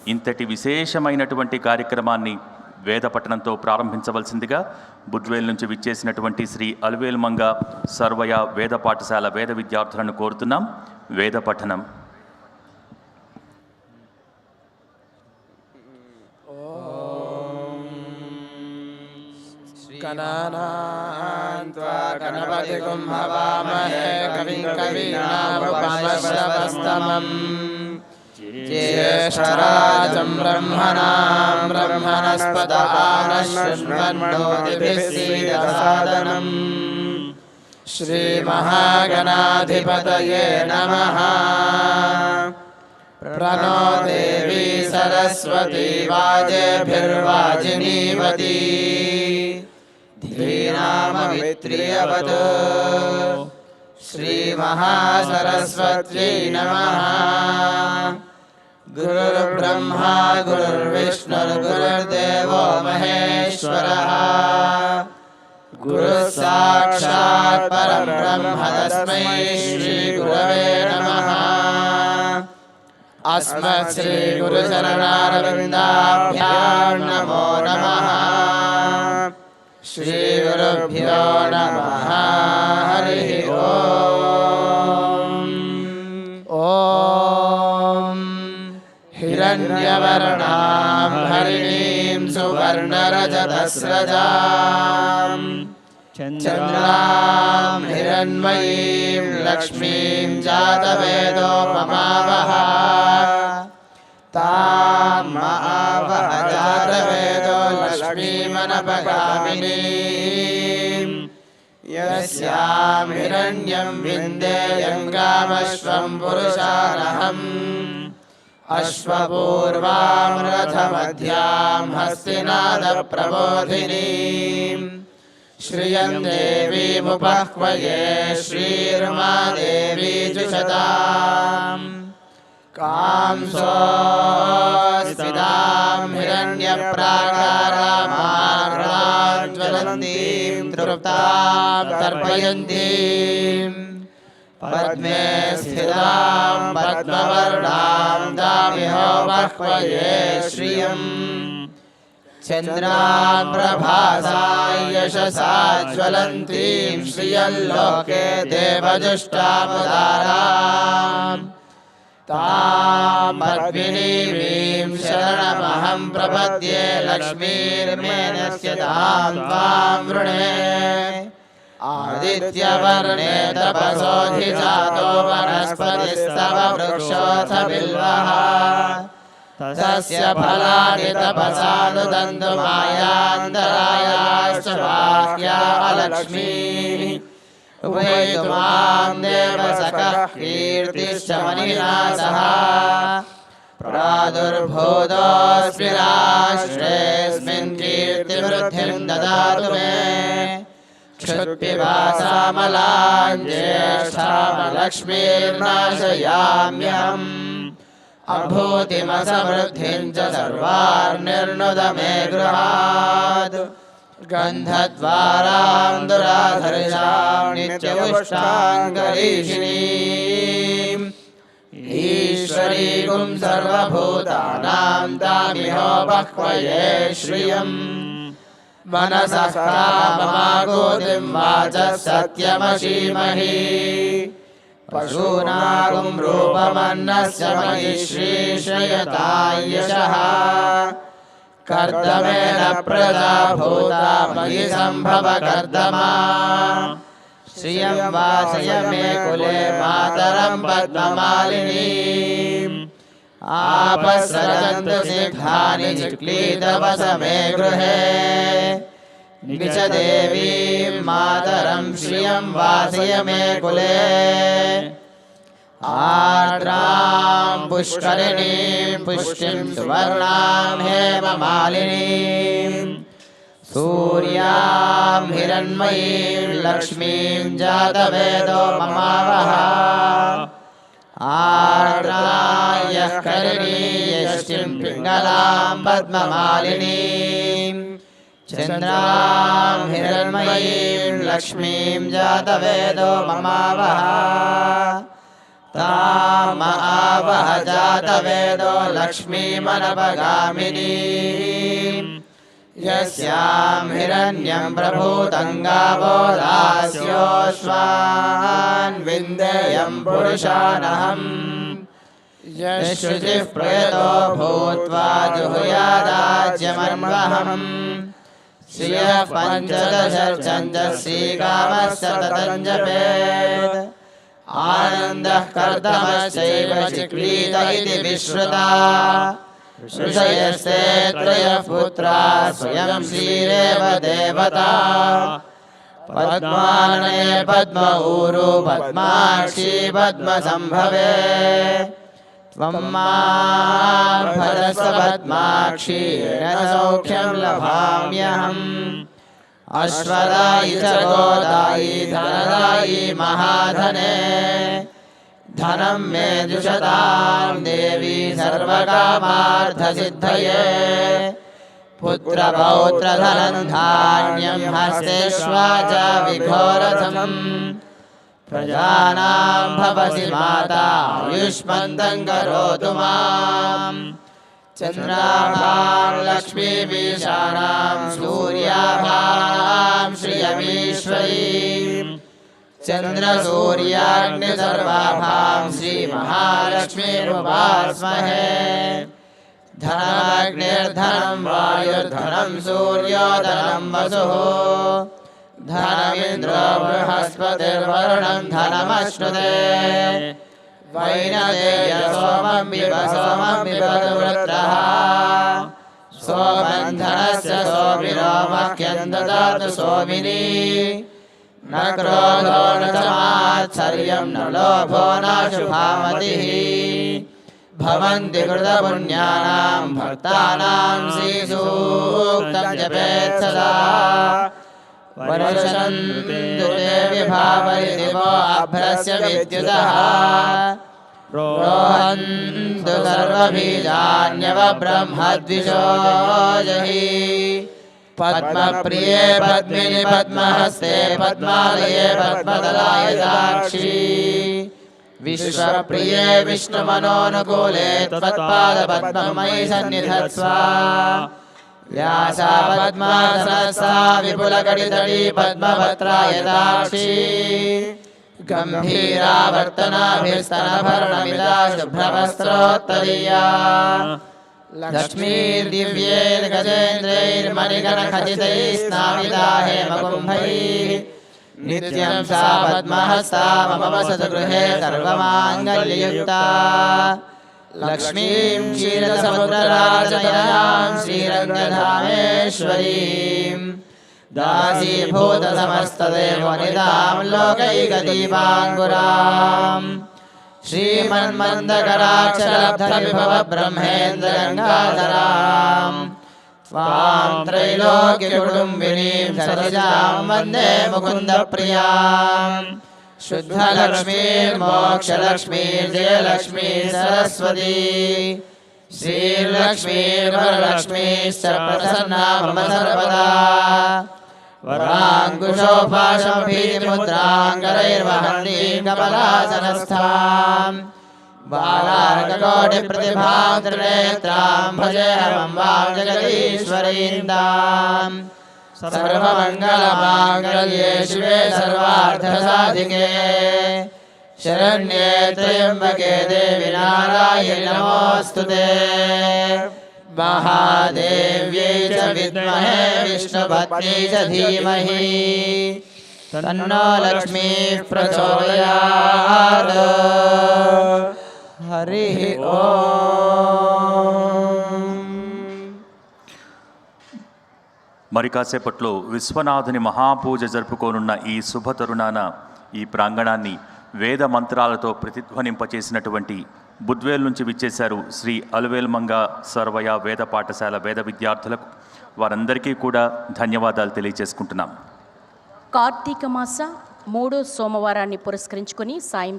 ఇంతటి విశేషమైనటువంటి కార్యక్రమాన్ని వేద పఠనంతో ప్రారంభించవలసిందిగా బుడ్వేల్ నుంచి విచ్చేసినటువంటి శ్రీ అలివేలు మంగ సర్వయ వేద పాఠశాల వేద విద్యార్థులను కోరుతున్నాం. వేద పఠనం. గణపతిం హవామహే కవిం కవీనాముపమశ్రవస్తమం జ్యేష్ఠరాజం బ్రహ్మణాం బ్రహ్మణస్పత ఆనశృణ్వన్నోతిభిः సీదసాదనం. శ్రీమహాగణాధిపతయే నమః. ప్రణో దేవీ సరస్వతీ వాజేభిర్వాజినీవతి ధీనామవిత్రియవత్. శ్రీమహాసరస్వత్యై నమః. గురుర్బ్రహ్మా గురుర్విష్ణుర్గురుర్దేవో మహేశ్వరः. గురుః సాక్షాత్ పరబ్రహ్మ తస్మై శ్రీగురవే నమః. అస్మత్ శ్రీగురుచరణారవిందాభ్యాం నమో నమః. శ్రీగురుభ్యో నమః. హరి ఓం. ఓం హిరణ్యవర్ణాం హరిణీం సువర్ణరజతస్రజాం చంద్రాం హిరణ్మయీం లక్ష్మీం జాతవేదోపమావహ. తాం మహావహ జాతవేదో లక్ష్మీమనపగామినీం. యస్యాం హిరణ్యం విందేయం గామశ్వం పురుషానహం. అశ్వపూర్వాం రథమధ్యాం హస్తినాద ప్రబోధినీం. శ్రియం దేవీముపహ్వయే శ్రీర్మా దేవీ జుషతాం. కాంసోస్మితాం హిరణ్యప్రాకారామార్గాం జ్వలంతీం తృప్తాం తర్పయంతీం. పద్మే స్థితాం పద్మవర్ణాం దామిహోపహ్వయే శ్రియం. చంద్రాం ప్రభాసాం యశసా జ్వలంతీం శ్రియల్లోకే దేవజుష్టాముదారాం. తాం పద్మినీం శరణమహం ప్రపద్యే లక్ష్మీర్మేనస్యతాం త్వాం వృణే. ఆదిత్యవర్ణే తపసోధిజాతో వనస్పతిస్తవ వృక్షోऽथ బిల్వః. తస్య ఫలాని తపసానుదంతు మాయాంతరాయాశ్చ బాహ్యా అలక్ష్మీః. ఉపేతుమాం దేవసఖః కీర్తిశ్చ మణినాసః. ప్రాదుర్భూతోऽస్మి రాష్ట్రేऽస్మిన్ కీర్తివృద్ధిం దదాతు మే. క్షుత్పిపాసామలాం జ్యేష్ఠామలక్ష్మీర్నాశయామ్యహం. అభూతిమసమృద్ధిం చ సర్వార్నిర్నుద మే గృహాద్. గంధద్వారాం దురాధర్షాం నిత్యపుష్టాంగరీషిణీం. ఈశ్వరీగుం సర్వభూతానాం తామిహోపహ్వయే శ్రియం. మనసః కామమాగోతిం వాచः సత్యమసీమహి. పశూనాగుం రూపమన్నస్య మయి శ్రీశ్రయతాం యశః. కర్దమేన ప్రజా భూతా మయి సంభవ కర్దమా. శ్రియం వాసయ మే కులే మాతరం పద్మమాలినీం. ఆపస్రజంతు సిద్ధాని చిక్లీతవస మే గృహే. నిచ దేవీం మాతరం శ్రియం వాసయ మే కులే. ఆర్ద్రాం పుష్కరిణీం పుష్టిం సువర్ణాం హేమమాలినీం. సూర్యాం హిరణ్మయీం లక్ష్మీం జాతవేదో మమావహ. ఆర్ద్రాయః కరిణీయష్టిం పింగళాం పద్మమాలినీం. చంద్రాం హిరణ్మయీం లక్ష్మీం జాతవేదో మమావహ. ताम आवह जातवेदो लक्ष्मीमनपगामिनीम् यस्यां हिरण्यं प्रभूतं गावो दास्योऽश्वान् विन्देयं पुरुषानहम् यशुचिः प्रयतो भूत्वा जुहुयादाज्यमन्वहम् श्रियः पञ्चदशर्चन्दश्रीकामस्य ततं जपेत् आनन्दः कर्दमश्चैव चिक्रीत इति विश्रुता ऋषयस्ते त्रयः पुत्रा स्वयं श्रीरेव देवता पद्मानने पद्म ऊरु पद्माक्षी पद्मसम्भवे त्वं मां भजस्व पद्माक्षी येन सौख्यं लभाम्यहम् अश्वदायि च गोदायि धनदायि महाधने धनं मे जुषतां देवी सर्वकामार्थसिद्धये पुत्रपौत्रधनं धान्यं हस्तेष्वा च विघोरथम् प्रजानां भवसि माता आयुष्मन्तं करोतु माम् चन्द्राभां लक्ष्मीमीशानां सूर्याभां श्रियमीश्वरीम् चन्द्रसूर्याग्निसर्वाभां श्रीमहालक्ष्मीमुपास्महे धनमग्निर्धनं वायुर्धनं सूर्योधनं वसुः धनमिन्द्रो बृहस्पतिर्वरुणं धनमश्नुते वैनदेय सोमं पिबतु वृत्रः सोमं धनस्य सोमिनो मह्यं ददातु सोमिनी न क्रोधो न च मात्सर्यं न लोभो न शुभामतिः भवन्ति कृतपुण्यानां भक्तानां श्रीसूक्तं जपेत् सदा वर्षन्तु ते विभावयति वो अभ्रस्य विद्युतः रोहन्तु सर्वबीजान्यवब्रह्मद्विषो जहि पद्मप्रिये पद्मिनि पद्महस्ते पद्मालये पद्मदलाय साक्षी विश्वप्रिये विष्णुमनोनुकूले त्वत्पादपद्ममयि सन्निधत्स्व व्यासा पद्मासनस्था विपुलकटितटी पद्मपत्राय साक्षी गम्भीरावर्तनाभिस्तनभरणमिदा शुभ्रवस्त्रोत्तरीया लक्ष्मीर्दिव्यैर्गजेन्द्रैर्मणिगणखचितैः स्नामिता हेमकुम्भैः नित्यं सा पद्महस्ता मम वसतु गृहे सर्वमाङ्गल्ययुक्ता लक्ष्मीं क्षीरसमुद्रराजनयां श्रीरङ्गधामेश्वरीं दासीभूतसमस्तदेवनितां लोकैकदीपाङ्कुराम् श्रीमन्मन्दकराक्षलब्धविभव ब्रह्मेन्द्रगङ्गाधरां त्वां त्रैलोक्यकुटुम्बिनीं सरिजां वन्दे मुकुन्दप्रियां शुद्धलक्ष्मीर्मोक्षलक्ष्मीर्जयलक्ष्मी सरस्वती श्रीर्लक्ष्मीर्वरलक्ष्मीश्च प्रसन्ना मम सर्वदा वराङ्कुशोपाशमभीतिमुद्राङ्गरैर्वहन्तीं कमलासनस्थां बालार्ककोटिप्रतिभां त्रिनेत्रां भजेऽहं वां जगदीश्वरीन्दां सर्वमङ्गलमाङ्गल्ये शिवे सर्वार्थसाधिके शरण्ये त्र्यम्बके देवि नारायणि नमोऽस्तुते महादेव्यै च विद्महे विष्णुपत्न्यै च धीमहि तन्नो लक्ष्मीः प्रचोदयात् हरिः ओम् మరి కాసేపట్లో విశ్వనాథుని మహాపూజ జరుపుకోనున్న ఈ శుభ తరుణాన ఈ ప్రాంగణాన్ని వేద మంత్రాలతో ప్రతిధ్వనింపచేసినటువంటి బుద్వేల్ నుంచి విచ్చేశారు శ్రీ అలువేల్ మంగ సర్వయ వేద పాఠశాల వేద విద్యార్థులకు వారందరికీ కూడా ధన్యవాదాలు తెలియజేసుకుంటున్నాం. కార్తీక మాస 3వ సోమవారాన్ని పురస్కరించుకొని సాయం